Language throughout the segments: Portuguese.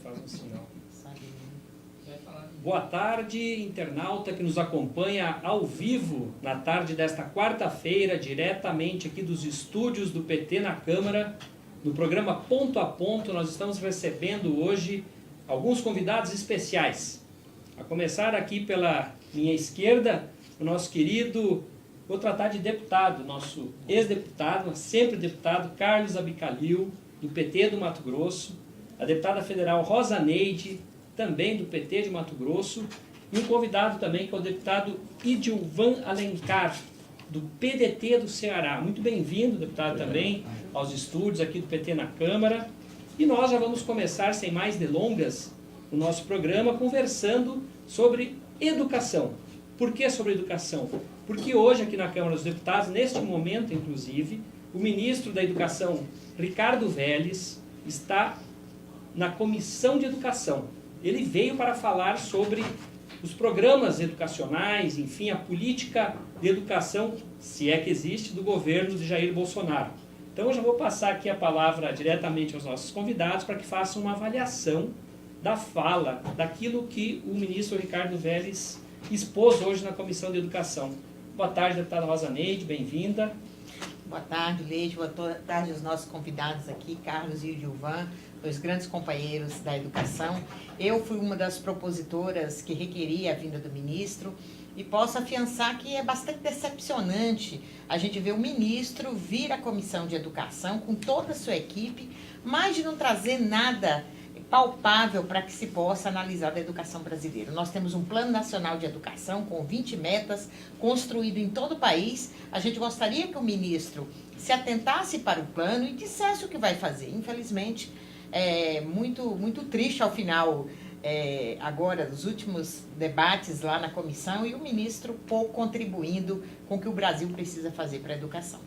faz um sinal. Boa tarde, internauta que nos acompanha ao vivo na tarde desta quarta-feira, diretamente aqui dos estúdios do PT na Câmara. No programa Ponto a Ponto, nós estamos recebendo hoje alguns convidados especiais. A começar aqui pela minha esquerda, o nosso querido, vou tratar de deputado, nosso ex-deputado, sempre deputado, Carlos Abicalil, do PT do Mato Grosso, a deputada federal Rosa Neide, também do PT de Mato Grosso, e um convidado também que é o deputado Idilvan Alencar, do PDT do Ceará. Muito bem-vindo, deputado, também aos estúdios aqui do PT na Câmara. E nós já vamos começar, sem mais delongas, o nosso programa conversando sobre educação. Por que sobre educação? Porque hoje aqui na Câmara dos Deputados, neste momento inclusive, o ministro da Educação, Ricardo Vélez, está na Comissão de Educação. Ele veio para falar sobre os programas educacionais, enfim, a política de educação, se é que existe, do governo de Jair Bolsonaro. Então eu já vou passar aqui a palavra diretamente aos nossos convidados para que façam uma avaliação da fala, daquilo que o ministro Ricardo Vélez expôs hoje na Comissão de Educação. Boa tarde, deputada Rosa Neide, bem-vinda. Boa tarde, Leite. Boa tarde aos nossos convidados aqui, Carlos e Idilvan, dois grandes companheiros da educação. Eu fui uma das propositoras que requeria a vinda do ministro e posso afiançar que é bastante decepcionante a gente ver o ministro vir à Comissão de Educação com toda a sua equipe, mas de não trazer nada palpável para que se possa analisar da educação brasileira. Nós temos um Plano Nacional de Educação com 20 metas, construído em todo o país. A gente gostaria que o ministro se atentasse para o plano e dissesse o que vai fazer. Infelizmente, é muito triste ao final, agora, dos últimos debates lá na comissão, e o ministro pouco contribuindo com o que o Brasil precisa fazer para a educação.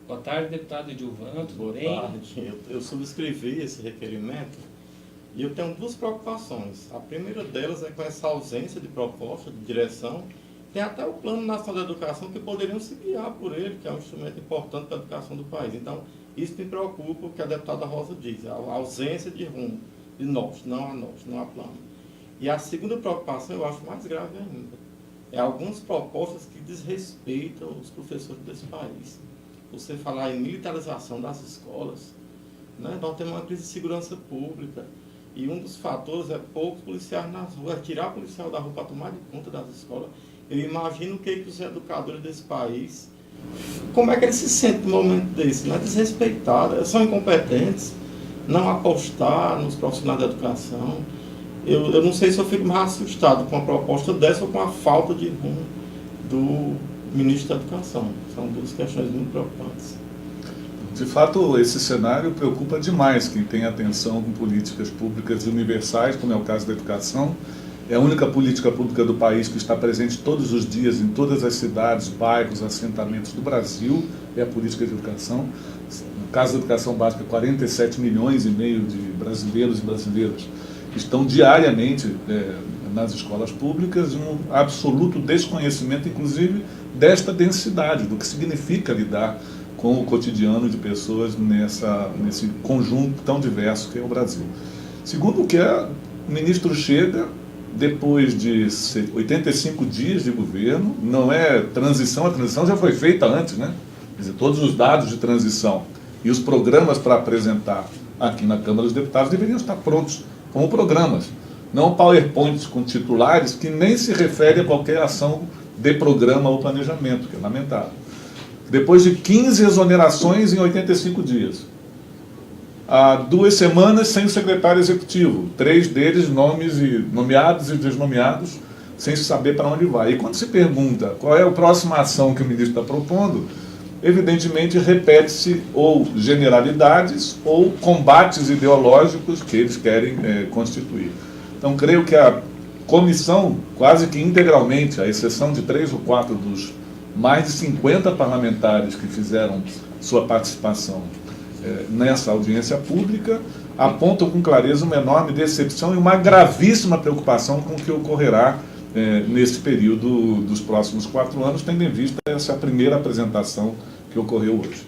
Boa tarde, deputado Idilvan, tudo bem? Boa tarde. Eu subscrevi esse requerimento e eu tenho duas preocupações. A primeira delas é com essa ausência de proposta, de direção. Tem até o Plano Nacional de Educação que poderiam se guiar por ele, que é um instrumento importante para a educação do país. Então, isso me preocupa, o que a deputada Rosa diz, a ausência de rumo, de norte, não há plano. E a segunda preocupação eu acho mais grave ainda. É algumas propostas que desrespeitam os professores desse país. Você falar em militarização das escolas, né? Nós temos uma crise de segurança pública e um dos fatores é poucos policiais nas ruas, tirar policial da rua para tomar de conta das escolas. Eu imagino o que os educadores desse país, como é que eles se sentem num momento desse, né? Desrespeitados, são incompetentes, não apostar nos profissionais da educação. Eu não sei se eu fico mais assustado com a proposta dessa ou com a falta de rumo do ministro da Educação. São duas questões muito preocupantes. De fato, esse cenário preocupa demais quem tem atenção com políticas públicas universais, como é o caso da educação. É a única política pública do país que está presente todos os dias em todas as cidades, bairros, assentamentos do Brasil, é a política de educação. No caso da educação básica, 47 milhões e meio de brasileiros e brasileiras estão diariamente nas escolas públicas, um absoluto desconhecimento, inclusive, desta densidade, do que significa lidar com o cotidiano de pessoas nesse conjunto tão diverso que é o Brasil. Segundo, que o ministro chega depois de 85 dias de governo, não é transição, a transição já foi feita antes, né? Quer dizer, todos os dados de transição e os programas para apresentar aqui na Câmara dos Deputados deveriam estar prontos como programas, não PowerPoints com titulares que nem se refere a qualquer ação de programa ou planejamento, que é lamentável. Depois de 15 exonerações em 85 dias. Há 2 semanas sem o secretário executivo, 3 deles nomeados e desnomeados, sem se saber para onde vai. E quando se pergunta qual é a próxima ação que o ministro está propondo, evidentemente repete-se ou generalidades ou combates ideológicos que eles querem constituir. Então, creio que a comissão, quase que integralmente, à exceção de 3 ou 4 dos mais de 50 parlamentares que fizeram sua participação nessa audiência pública, apontam com clareza uma enorme decepção e uma gravíssima preocupação com o que ocorrerá nesse período dos próximos 4 anos, tendo em vista essa primeira apresentação que ocorreu hoje.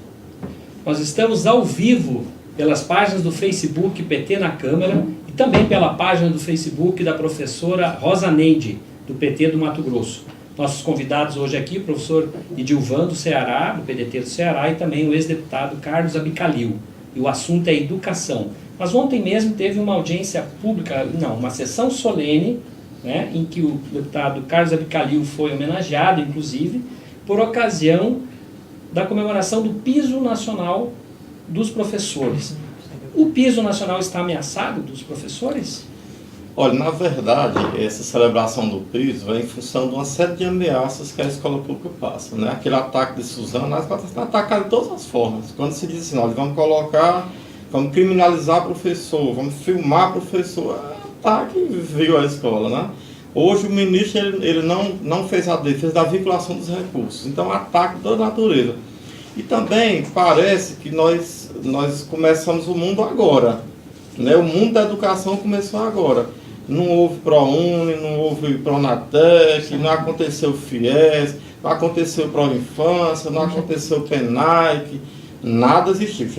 Nós estamos ao vivo pelas páginas do Facebook PT na Câmara e também pela página do Facebook da professora Rosa Neide, do PT do Mato Grosso. Nossos convidados hoje aqui, o professor Edilvan do Ceará, do PDT do Ceará, e também o ex-deputado Carlos Abicalil. E o assunto é educação. Mas ontem mesmo teve uma audiência pública, uma sessão solene, né, em que o deputado Carlos Abicalil foi homenageado, inclusive, por ocasião da comemoração do Piso Nacional dos Professores. O Piso Nacional está ameaçado dos professores? Olha, na verdade, essa celebração do piso é em função de uma série de ameaças que a escola pública passa, né? Aquele ataque de Suzano, a escola está atacada de todas as formas. Quando se diz assim, olha, vamos criminalizar professor, vamos filmar professor, é ataque veio à escola, né? Hoje o ministro ele não fez a defesa da vinculação dos recursos, então ataque de toda a natureza. E também parece que nós começamos o mundo agora, né? O mundo da educação começou agora. Não houve ProUni, não houve Pronatec, não aconteceu FIES, não aconteceu Proinfância, não aconteceu PENAIC, nada existiu.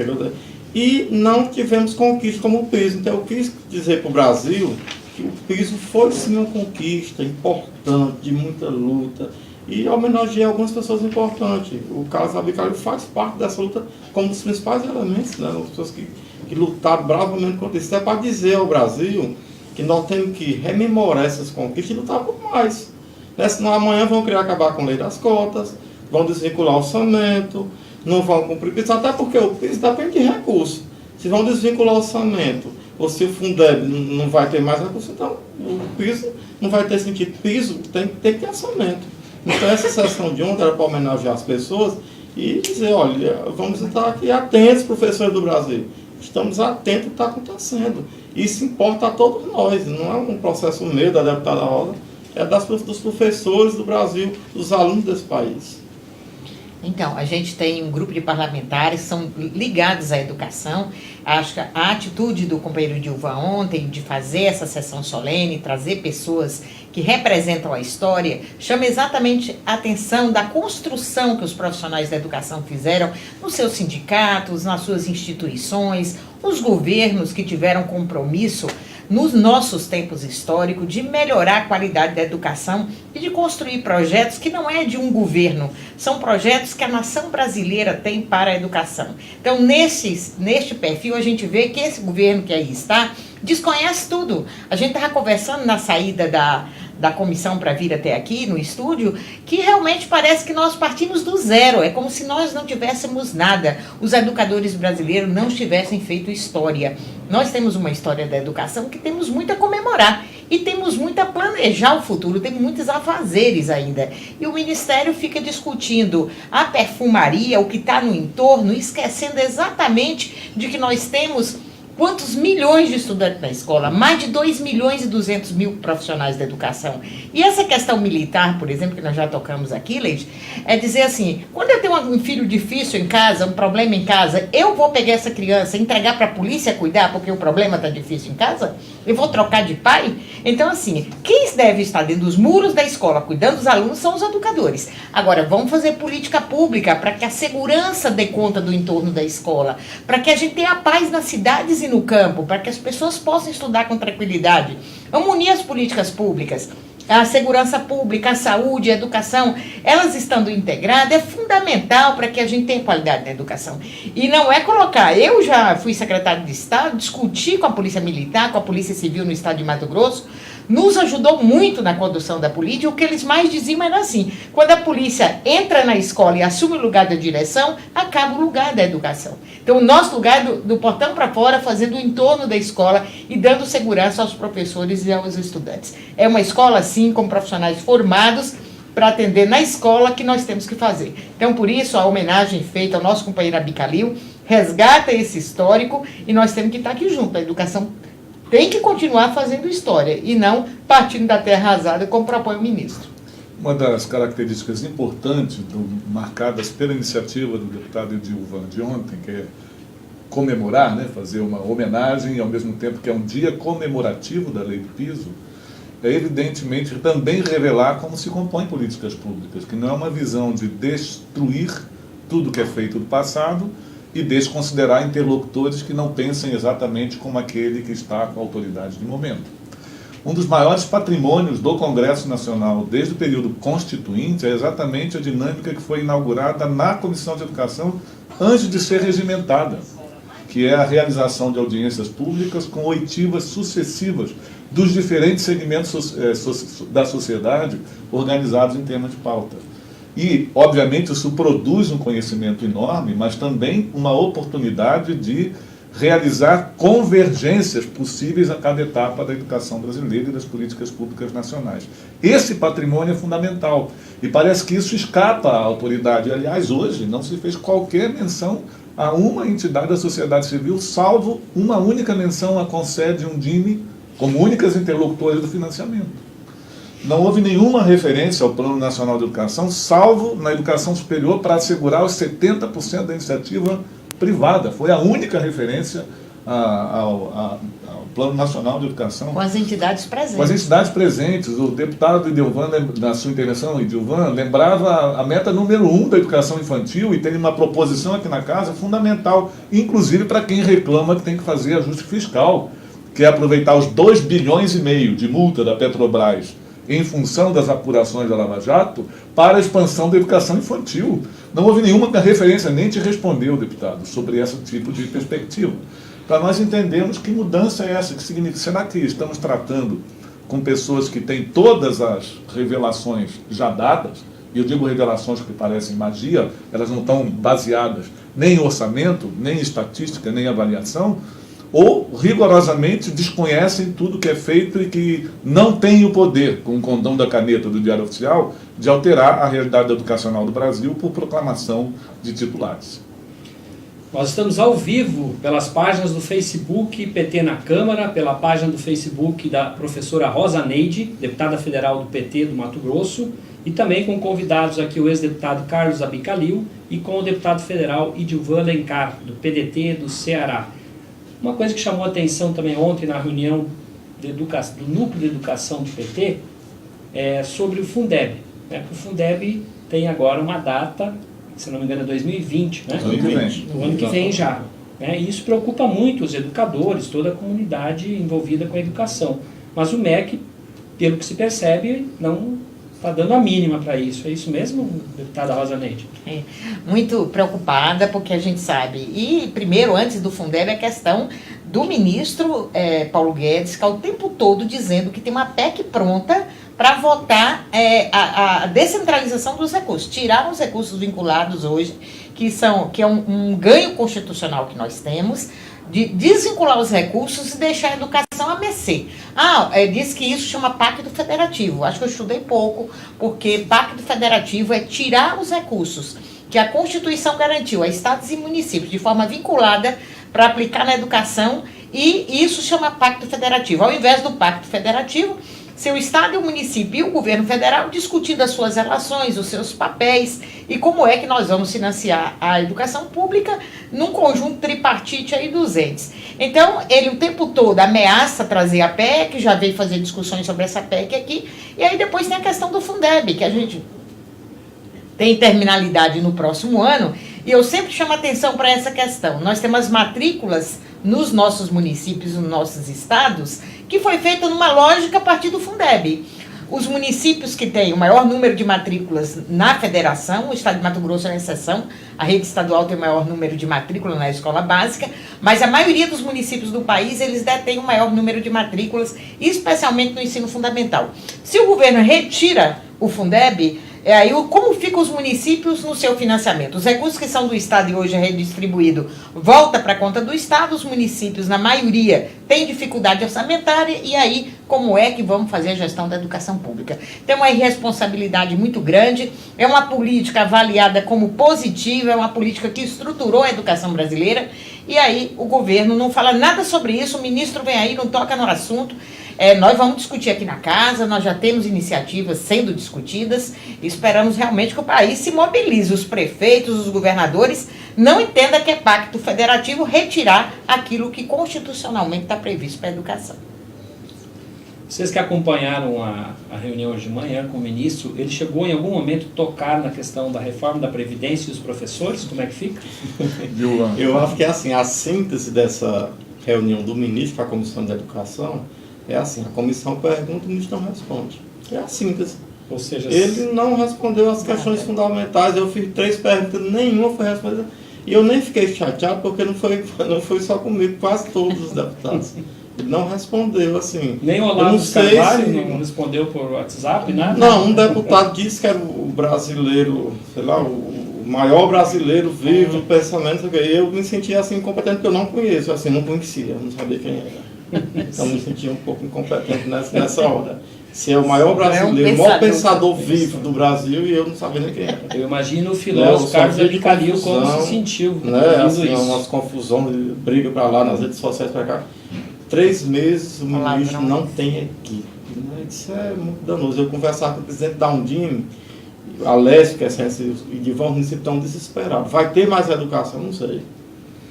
E não tivemos conquista como o piso. Então eu quis dizer para o Brasil que o piso foi sim uma conquista importante, de muita luta, e homenageei algumas pessoas importantes. O Carlos Abicalil faz parte dessa luta como um dos principais elementos, né? As pessoas que lutaram bravamente contra isso. É para dizer ao Brasil que nós temos que rememorar essas conquistas e lutar por mais. Né? Senão amanhã vão querer acabar com a lei das cotas, vão desvincular o orçamento, não vão cumprir o piso, até porque o piso depende de recursos. Se vão desvincular o orçamento, ou se o Fundeb não vai ter mais recursos, então o piso não vai ter sentido. Piso tem que ter orçamento. Então essa sessão de ontem era para homenagear as pessoas e dizer, olha, vamos estar aqui atentos, professores do Brasil. Estamos atentos ao que está acontecendo. Isso importa a todos nós, não é um processo meu da deputada Rosa, é dos professores do Brasil, dos alunos desse país. Então, a gente tem um grupo de parlamentares que são ligados à educação. Acho que a atitude do companheiro Edilvan ontem de fazer essa sessão solene, trazer pessoas que representam a história, chama exatamente a atenção da construção que os profissionais da educação fizeram nos seus sindicatos, nas suas instituições, os governos que tiveram compromisso nos nossos tempos históricos de melhorar a qualidade da educação e de construir projetos que não é de um governo, são projetos que a nação brasileira tem para a educação. Então, neste perfil, a gente vê que esse governo que aí está desconhece tudo. A gente estava conversando na saída da comissão para vir até aqui no estúdio, que realmente parece que nós partimos do zero, é como se nós não tivéssemos nada, os educadores brasileiros não tivessem feito história. Nós temos uma história da educação que temos muito a comemorar e temos muito a planejar o futuro, temos muitos afazeres ainda. E o Ministério fica discutindo a perfumaria, o que está no entorno, esquecendo exatamente de que nós temos quantos milhões de estudantes na escola? Mais de 2.200.000 profissionais da educação. E essa questão militar, por exemplo, que nós já tocamos aqui, Leite, é dizer assim, quando eu tenho um filho difícil em casa, um problema em casa, eu vou pegar essa criança e entregar para a polícia cuidar porque o problema está difícil em casa? Eu vou trocar de pai? Então, assim, quem deve estar dentro dos muros da escola cuidando dos alunos são os educadores. Agora, vamos fazer política pública para que a segurança dê conta do entorno da escola, para que a gente tenha paz nas cidades e no campo, para que as pessoas possam estudar com tranquilidade. Vamos unir as políticas públicas. A segurança pública, a saúde, a educação, elas estando integradas, é fundamental para que a gente tenha qualidade na educação. E não é colocar, eu já fui secretário de Estado, discuti com a Polícia Militar, com a Polícia Civil no Estado de Mato Grosso, nos ajudou muito na condução da política. O que eles mais diziam era assim, quando a polícia entra na escola e assume o lugar da direção, acaba o lugar da educação. Então, o nosso lugar do portão para fora, fazendo o entorno da escola e dando segurança aos professores e aos estudantes. É uma escola, sim, com profissionais formados para atender na escola que nós temos que fazer. Então, por isso, a homenagem feita ao nosso companheiro Abicalil resgata esse histórico e nós temos que estar aqui junto. A educação tem que continuar fazendo história e não partindo da terra arrasada, como propõe o ministro. Uma das características importantes, marcadas pela iniciativa do deputado Edilvan de ontem, que é comemorar, né, fazer uma homenagem, e ao mesmo tempo que é um dia comemorativo da lei do piso, é evidentemente também revelar como se compõem políticas públicas, que não é uma visão de destruir tudo que é feito do passado e desconsiderar interlocutores que não pensem exatamente como aquele que está com a autoridade de momento. Um dos maiores patrimônios do Congresso Nacional desde o período constituinte é exatamente a dinâmica que foi inaugurada na Comissão de Educação antes de ser regimentada, que é a realização de audiências públicas com oitivas sucessivas dos diferentes segmentos da sociedade organizados em temas de pauta. E, obviamente, isso produz um conhecimento enorme, mas também uma oportunidade de realizar convergências possíveis a cada etapa da educação brasileira e das políticas públicas nacionais. Esse patrimônio é fundamental. E parece que isso escapa à autoridade. Aliás, hoje não se fez qualquer menção a uma entidade da sociedade civil, salvo uma única menção à Concede e Undime como únicas interlocutores do financiamento. Não houve nenhuma referência ao Plano Nacional de Educação, salvo na educação superior para assegurar os 70% da iniciativa privada. Foi a única referência ao Plano Nacional de Educação. Com as entidades presentes. Com as entidades presentes. O deputado Idilvan, na sua intervenção, Idilvan, lembrava a meta número 1 da educação infantil, e tem uma proposição aqui na casa fundamental, inclusive para quem reclama que tem que fazer ajuste fiscal, que é aproveitar os 2,5 bilhões de multa da Petrobras em função das apurações da Lava Jato para a expansão da educação infantil. Não houve nenhuma referência, nem te respondeu, deputado, sobre esse tipo de perspectiva. Para nós entendermos que mudança é essa, que significa, será que estamos tratando com pessoas que têm todas as revelações já dadas, e eu digo revelações que parecem magia, elas não estão baseadas nem em orçamento, nem em estatística, nem em avaliação, ou rigorosamente desconhecem tudo que é feito e que não têm o poder, com o condão da caneta do Diário Oficial, de alterar a realidade educacional do Brasil por proclamação de titulares. Nós estamos ao vivo pelas páginas do Facebook PT na Câmara, pela página do Facebook da professora Rosa Neide, deputada federal do PT do Mato Grosso, e também com convidados aqui o ex-deputado Carlos Abicalil e com o deputado federal Idilvan Alencar, do PDT do Ceará. Uma coisa que chamou a atenção também ontem na reunião do Núcleo de Educação do PT é sobre o Fundeb. O Fundeb tem agora uma data, se não me engano é 2020, né? 2020. O ano que vem já. E isso preocupa muito os educadores, toda a comunidade envolvida com a educação. Mas o MEC, pelo que se percebe, não está dando a mínima para isso. É isso mesmo, deputada Rosa Neide? Muito preocupada, porque a gente sabe. E, primeiro, antes do Fundeb, a questão do ministro Paulo Guedes, que está o tempo todo dizendo que tem uma PEC pronta para votar a descentralização dos recursos. Tirar os recursos vinculados hoje, que é um ganho constitucional que nós temos, de desvincular os recursos e deixar a educação a mercê. Diz que isso chama Pacto Federativo. Acho que eu estudei pouco, porque Pacto Federativo é tirar os recursos que a Constituição garantiu a estados e municípios de forma vinculada para aplicar na educação, e isso chama Pacto Federativo. Ao invés do Pacto Federativo, ser o Estado e o município e o governo federal discutindo as suas relações, os seus papéis e como é que nós vamos financiar a educação pública num conjunto tripartite aí dos entes. Então, ele o tempo todo ameaça trazer a PEC, já veio fazer discussões sobre essa PEC aqui, e aí depois tem a questão do Fundeb, que a gente tem terminalidade no próximo ano, e eu sempre chamo atenção para essa questão. Nós temos matrículas nos nossos municípios, nos nossos estados, que foi feita numa lógica a partir do Fundeb. Os municípios que têm o maior número de matrículas na federação, o estado de Mato Grosso é uma exceção, a rede estadual tem o maior número de matrículas na escola básica, mas a maioria dos municípios do país, eles detêm o maior número de matrículas, especialmente no ensino fundamental. Se o governo retira o Fundeb, aí como ficam os municípios no seu financiamento? Os recursos que são do Estado e hoje é redistribuído volta para a conta do Estado, os municípios, na maioria, têm dificuldade orçamentária, e aí como é que vamos fazer a gestão da educação pública? Tem uma irresponsabilidade muito grande, é uma política avaliada como positiva, é uma política que estruturou a educação brasileira, e aí o governo não fala nada sobre isso, o ministro vem aí, não toca no assunto. Nós vamos discutir aqui na casa, nós já temos iniciativas sendo discutidas, e esperamos realmente que o país se mobilize, os prefeitos, os governadores, não entendam que é pacto federativo retirar aquilo que constitucionalmente está previsto para a educação. Vocês que acompanharam a reunião hoje de manhã com o ministro, ele chegou em algum momento a tocar na questão da reforma da Previdência e os professores? Como é que fica? Eu acho que é assim, a síntese dessa reunião do ministro com a Comissão de Educação é assim, a comissão pergunta, o ministro não responde. É a síntese. Ou seja, Ele não respondeu as questões fundamentais, eu fiz 3 perguntas, nenhuma foi respondida. E eu nem fiquei chateado porque não foi só comigo, quase todos os deputados. Ele não respondeu, assim. nem o Olavo Carvalho não respondeu por WhatsApp, nada? Não, um deputado disse que era o brasileiro, sei lá, o maior brasileiro vivo do pensamento. Eu me sentia assim incompetente, porque eu não conheço, assim, não conhecia, não sabia quem era. Então me sentia um pouco incompetente nessa hora. Se é o maior brasileiro, o maior pensador vivo do Brasil, e eu não sabia nem quem era. Eu imagino o filósofo Carlos Alicalil como se sentiu. Né? Assim, umas confusões, briga para lá nas redes sociais para cá. 3 meses o ministro não tem equipe. Né? Isso é muito danoso. Eu conversava com o presidente da Undime, Alessio, que é ciência, e Divan, o município estão desesperados. Vai ter mais educação? Não sei.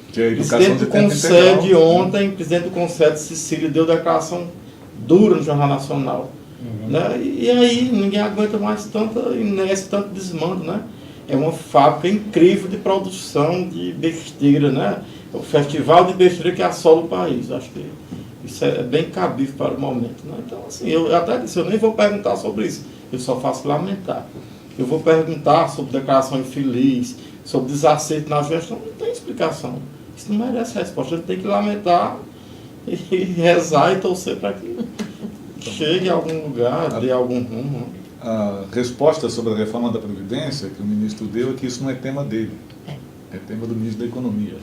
O presidente do Concede ontem, o presidente do Concede, Cecília, deu declaração dura no Jornal Nacional. Né? E aí ninguém aguenta mais tanta inércia, tanto desmando, né? É uma fábrica incrível de produção de besteira, né? É o festival de besteira que assola o país. Acho que isso é bem cabível para o momento, né? Então, assim, eu até disse, eu nem vou perguntar sobre isso, eu só faço lamentar. Eu vou perguntar sobre declaração infeliz, sobre desacerto na gestão, não tem explicação. Isso não merece resposta, a gente tem que lamentar e rezar e torcer para que chegue a algum lugar, dê algum rumo. A resposta sobre a reforma da Previdência que o ministro deu é que isso não é tema dele, é tema do ministro da Economia.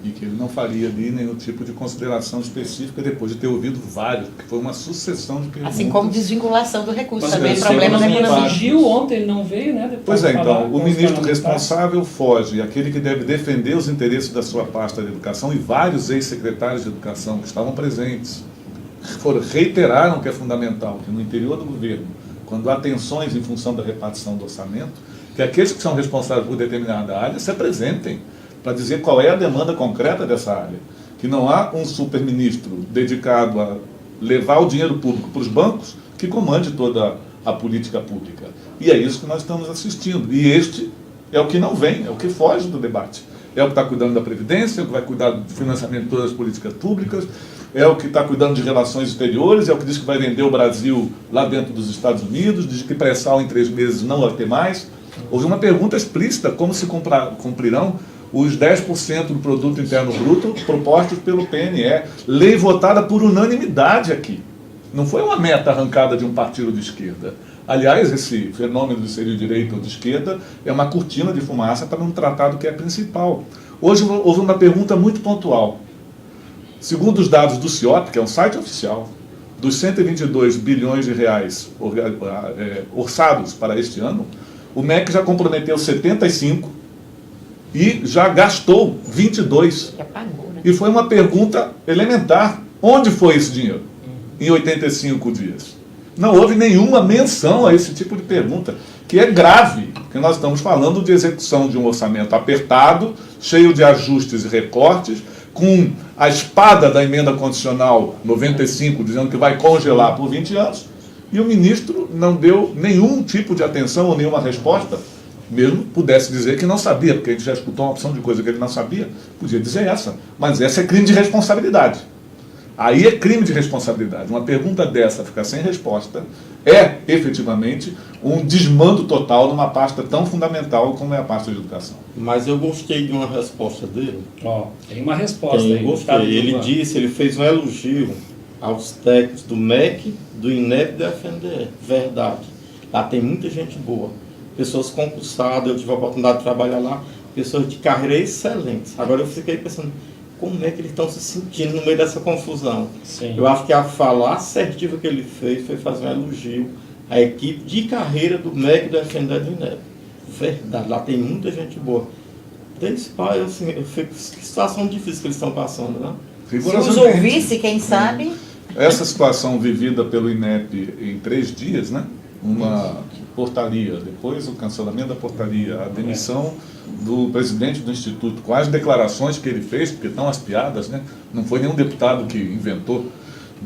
E que ele não faria ali nenhum tipo de consideração específica depois de ter ouvido vários, porque foi uma sucessão de perguntas. Assim como desvinculação do recurso, Mas também o problema da economia. fugiu ontem, ele não veio, né? Pois é, então, o ministro responsável foge, aquele que deve defender os interesses da sua pasta de educação, e vários ex-secretários de educação que estavam presentes, reiteraram que é fundamental que no interior do governo, quando há tensões em função da repartição do orçamento, que aqueles que são responsáveis por determinada área se apresentem para dizer qual é a demanda concreta dessa área. Que não há um superministro dedicado a levar o dinheiro público para os bancos que comande toda a política pública. E é isso que nós estamos assistindo. E este é o que não vem, é o que foge do debate. É o que está cuidando da Previdência, é o que vai cuidar do financiamento de todas as políticas públicas, é o que está cuidando de relações exteriores, é o que diz que vai vender o Brasil lá dentro dos Estados Unidos, diz que pré-sal em 3 meses não vai ter mais. Houve uma pergunta explícita, como se cumprirão os 10% do produto interno bruto propostos pelo PNE, lei votada por unanimidade aqui. Não foi uma meta arrancada de um partido de esquerda. Aliás, esse fenômeno de ser de direita ou de esquerda é uma cortina de fumaça para um tratado que é principal. Hoje houve uma pergunta muito pontual. Segundo os dados do CIOP, que é um site oficial, dos 122 bilhões de reais orçados para este ano, o MEC já comprometeu 75 e já gastou 22. E foi uma pergunta elementar. Onde foi esse dinheiro? Em 85 dias. Não houve nenhuma menção a esse tipo de pergunta, que é grave, porque nós estamos falando de execução de um orçamento apertado, cheio de ajustes e recortes, com a espada da emenda condicional 95, dizendo que vai congelar por 20 anos, e o ministro não deu nenhum tipo de atenção ou nenhuma resposta, mesmo pudesse dizer que não sabia, porque a gente já escutou uma opção de coisa que ele não sabia, podia dizer essa, mas essa é crime de responsabilidade. Aí é crime de responsabilidade. Uma pergunta dessa ficar sem resposta é, efetivamente, um desmando total numa pasta tão fundamental como é a pasta de educação. Mas eu gostei de uma resposta dele. Tem uma resposta aí. Gostei. Ele fez um elogio aos técnicos do MEC, do INEP e do FNDE. Verdade. Lá tem muita gente boa. Pessoas concursadas, eu tive a oportunidade de trabalhar lá, pessoas de carreira excelentes. Agora eu fiquei pensando, como é que eles estão se sentindo no meio dessa confusão? Sim. Eu acho que a fala assertiva que ele fez foi fazer um elogio à equipe de carreira do MEC, do FNDE e do INEP. Verdade, lá tem muita gente boa. Desse pai, assim, eu fico, que situação difícil que eles estão passando, né? Se os ouvisse, quem sabe... Essa situação vivida pelo INEP em 3 dias, né? Uma portaria, depois o cancelamento da portaria, a demissão do presidente do Instituto, com as declarações que ele fez, porque estão as piadas, né? Não foi nenhum deputado que inventou,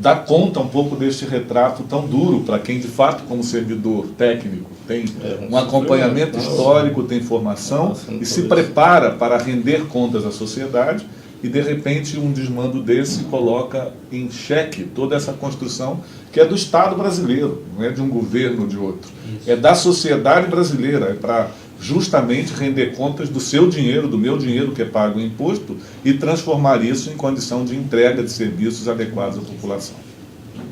dá conta um pouco deste retrato tão duro para quem, de fato, como servidor técnico, tem um acompanhamento histórico, tem formação e se prepara para render contas à sociedade e, de repente, um desmando desse coloca em xeque toda essa construção que é do Estado brasileiro, não é de um governo ou de outro. Isso. É da sociedade brasileira, é para justamente render contas do seu dinheiro, do meu dinheiro que é pago em imposto e transformar isso em condição de entrega de serviços adequados à população.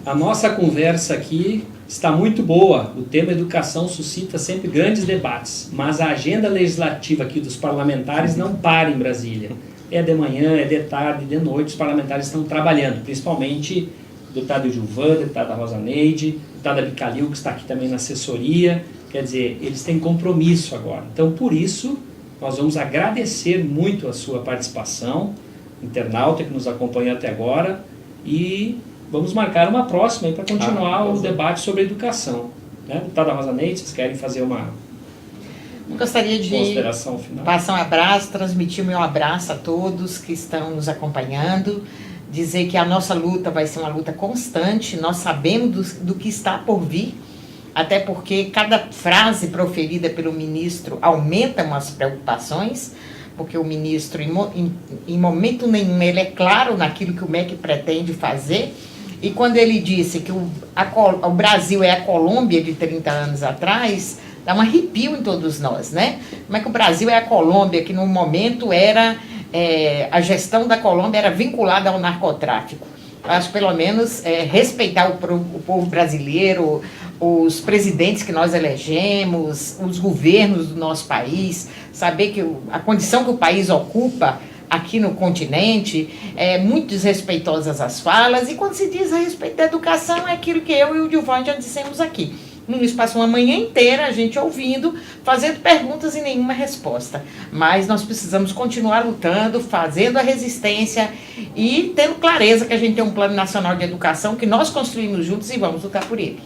A nossa conversa aqui está muito boa. O tema educação suscita sempre grandes debates, mas a agenda legislativa aqui dos parlamentares não para em Brasília. É de manhã, é de tarde, de noite, os parlamentares estão trabalhando, principalmente o deputado Gilvan, a deputada Rosa Neide, a deputada Bicalil, que está aqui também na assessoria. Quer dizer, eles têm compromisso agora. Então, por isso, nós vamos agradecer muito a sua participação, internauta que nos acompanhou até agora, e vamos marcar uma próxima para continuar o debate sobre a educação. Né? Deputada Rosa Neide, vocês querem fazer uma gostaria de consideração final? Passar um abraço, transmitir o meu abraço a todos que estão nos acompanhando, dizer que a nossa luta vai ser uma luta constante, nós sabemos do que está por vir, até porque cada frase proferida pelo ministro aumenta umas preocupações, porque o ministro, em momento nenhum, ele é claro naquilo que o MEC pretende fazer, e quando ele disse que o Brasil é a Colômbia de 30 anos atrás, dá um arrepio em todos nós, né? Como é que o Brasil é a Colômbia, que no momento era, a gestão da Colômbia era vinculada ao narcotráfico. Acho que pelo menos respeitar o povo brasileiro, os presidentes que nós elegemos, os governos do nosso país, saber que a condição que o país ocupa aqui no continente é muito desrespeitosas as falas, e quando se diz a respeito da educação é aquilo que eu e o Gilvan já dissemos aqui. O ministro passou uma manhã inteira a gente ouvindo, fazendo perguntas e nenhuma resposta. Mas nós precisamos continuar lutando, fazendo a resistência e tendo clareza que a gente tem um Plano Nacional de Educação que nós construímos juntos e vamos lutar por ele.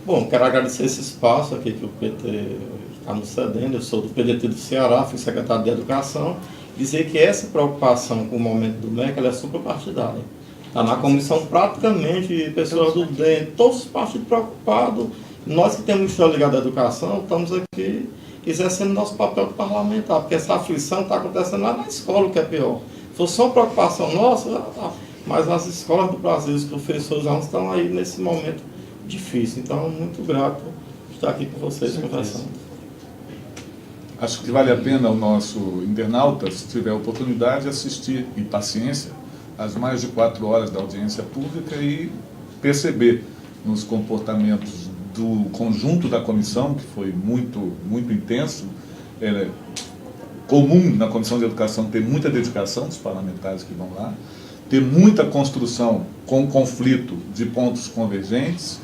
Bom, quero agradecer esse espaço aqui que o PT está nos cedendo. Eu sou do PDT do Ceará, fui secretário de Educação. Dizer que essa preocupação com o momento do MEC ela é suprapartidária. Está na comissão praticamente pessoas do DEM, todos os partidos preocupados. Nós que temos história ligada à educação, estamos aqui exercendo nosso papel parlamentar, porque essa aflição está acontecendo lá na escola, o que é pior. Se fosse só preocupação nossa, mas as escolas do Brasil, os professores estão aí nesse momento difícil. Então, muito grato estar aqui com vocês conversando. Acho que vale a pena o nosso internauta, se tiver a oportunidade, assistir em paciência as mais de 4 horas da audiência pública e perceber nos comportamentos do conjunto da comissão, que foi muito, muito intenso. É comum na Comissão de Educação ter muita dedicação dos parlamentares que vão lá, ter muita construção com conflito de pontos convergentes,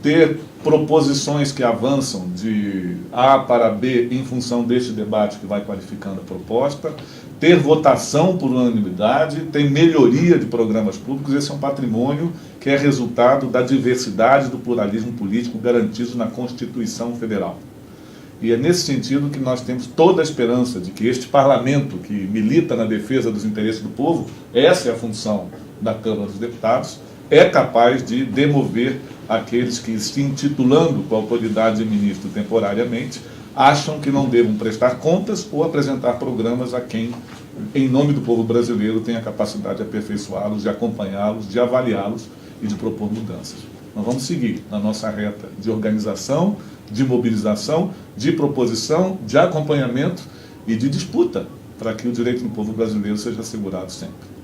ter proposições que avançam de A para B em função deste debate que vai qualificando a proposta, ter votação por unanimidade, ter melhoria de programas públicos. Esse é um patrimônio que é resultado da diversidade do pluralismo político garantido na Constituição Federal. E é nesse sentido que nós temos toda a esperança de que este parlamento, que milita na defesa dos interesses do povo, essa é a função da Câmara dos Deputados, é capaz de demover aqueles que, se intitulando com a autoridade de ministro temporariamente, acham que não devam prestar contas ou apresentar programas a quem, em nome do povo brasileiro, tem a capacidade de aperfeiçoá-los, de acompanhá-los, de avaliá-los e de propor mudanças. Nós vamos seguir na nossa reta de organização, de mobilização, de proposição, de acompanhamento e de disputa para que o direito do povo brasileiro seja assegurado sempre.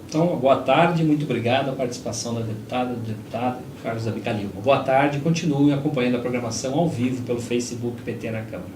Então, boa tarde, muito obrigado a participação da deputada, do deputado Carlos Abicalil. Boa tarde, continue acompanhando a programação ao vivo pelo Facebook PT na Câmara.